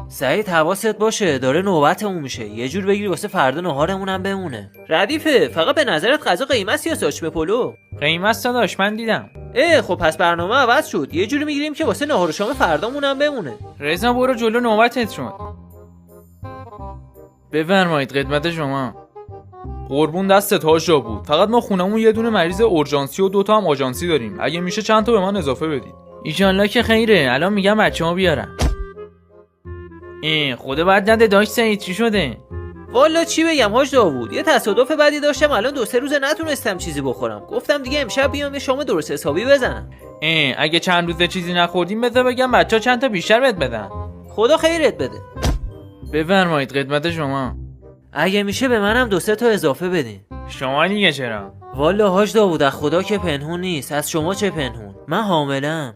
سعید حواست باشه، داره نوبتمون میشه. یه جور بگیری واسه فردا نهارمون هم بمونه. ردیفه، فقط به نظرت غذا قیمت یا ساچمه پلو؟ قیمت داداش من دیدم. خب پس برنامه عوض شد. یه جوری میگیریم که واسه نهار و شام فردامون هم بمونه. رضا برو جلو، نوبتت شد. بفرمایید خدمت شما. قربون دستت هاجا بود. فقط ما خونمون یه دونه مریض اورژانسی و 2 هم آژانسی داریم. اگه میشه چند تا به من اضافه بدید. ایشالله که خیره. الان میگم بچه‌ها بیارم. خدا بعد نده داش سعید، چی شده؟ والا چی بگم حاج داوود، یه تصادف بدی داشتم. الان 2-3 روز نتونستم چیزی بخورم. گفتم دیگه امشب بیام یه شام درست حسابی بزنم. اگه چند روزه چیزی نخوردیم بذار بگم بچه‌ها چند تا بیشتر بهت بدن. خدا خیرت بده. بفرمایید خدمت شما. اگه میشه به منم 2-3 تا اضافه بدین. شما دیگه چرا؟ والا حاج داوود، از خدا که پنهون نیست. از شما چه پنهون؟ من حاملم.